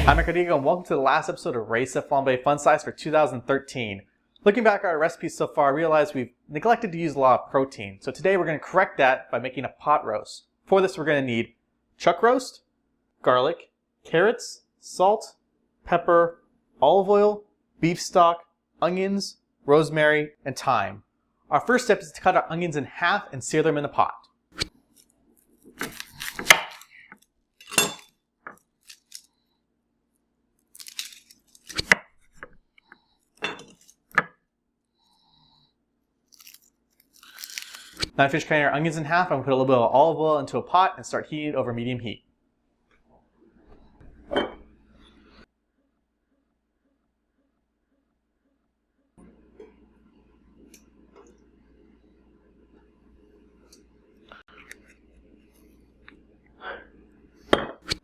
I'm Aric and welcome to the last episode of Ready Set Flambé Fun Size for 2013. Looking back at our recipes so far, I realized we've neglected to use a lot of protein. So today we're going to correct that by making a pot roast. For this we're going to need chuck roast, garlic, carrots, salt, pepper, olive oil, beef stock, onions, rosemary, and thyme. Our first step is to cut our onions in half and sear them in the pot. Now I finished cutting our onions in half, I'm going to put a little bit of olive oil into a pot and start heating it over medium heat.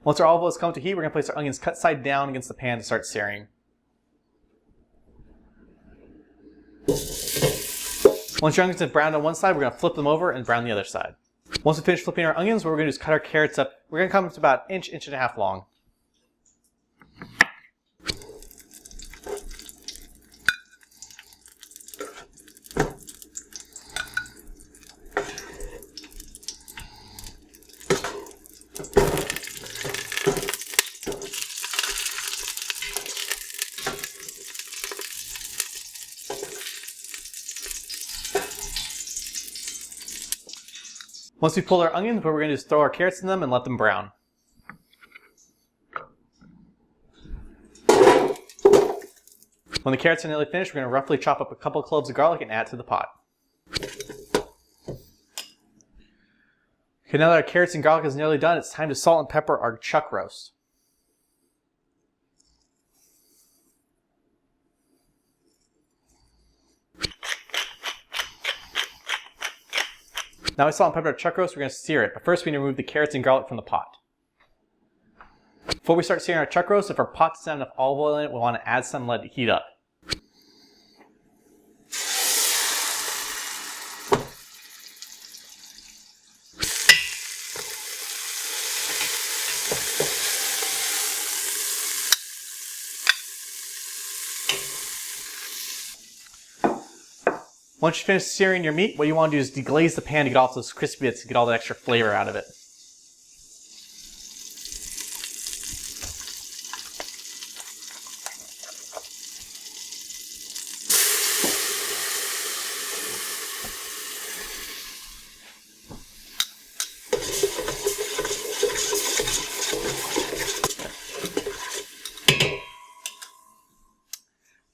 Once our olive oil has come to heat, we're going to place our onions cut side down against the pan to start searing. Once your onions have browned on one side, we're going to flip them over and brown the other side. Once we finish flipping our onions, what we're going to do is cut our carrots up. We're going to come to about an inch, inch and a half long. Once we pull our onions, what we're going to do is throw our carrots in them and let them brown. When the carrots are nearly finished, we're going to roughly chop up a couple of cloves of garlic and add to the pot. Okay, now that our carrots and garlic is nearly done, it's time to salt and pepper our chuck roast. Now we salt and pepper our chuck roast, we're going to sear it, but first we need to remove the carrots and garlic from the pot. Before we start searing our chuck roast, if our pot doesn't have enough olive oil in it, we'll want to add some and let it heat up. Once you finish searing your meat, what you want to do is deglaze the pan to get off those crispy bits and get all the extra flavor out of it.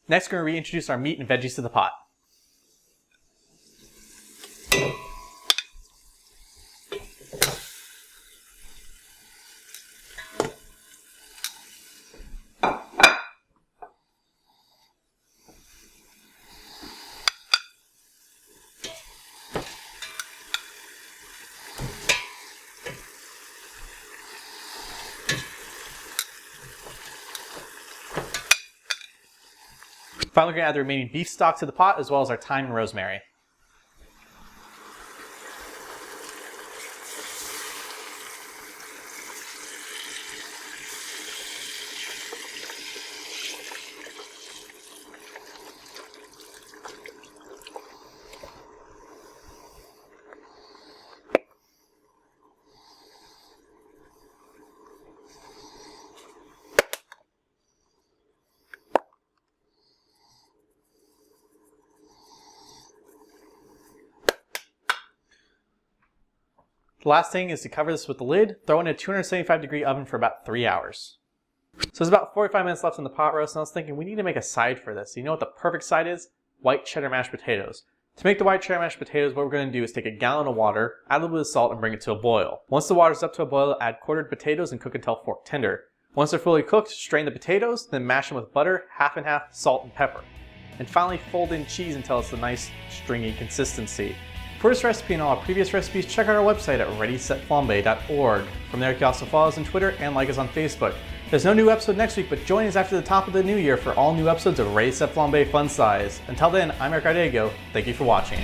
Next, we're going to reintroduce our meat and veggies to the pot. Finally, we're going to add the remaining beef stock to the pot, as well as our thyme and rosemary. The last thing is to cover this with the lid, throw it in a 275-degree oven for about 3 hours. So there's about 45 minutes left in the pot roast, and I was thinking we need to make a side for this. You know what the perfect side is? White cheddar mashed potatoes. To make the white cheddar mashed potatoes, what we're going to do is take a gallon of water, add a little bit of salt, and bring it to a boil. Once the water's up to a boil, add quartered potatoes and cook until fork tender. Once they're fully cooked, strain the potatoes, then mash them with butter, half and half, salt, and pepper. And finally fold in cheese until it's a nice stringy consistency. For this recipe and all our previous recipes, check out our website at readysetflambé.org. From there you can also follow us on Twitter and like us on Facebook. There's no new episode next week, but join us after the top of the new year for all new episodes of Ready Set Flambé Fun Size. Until then, I'm Aric. Thank you for watching.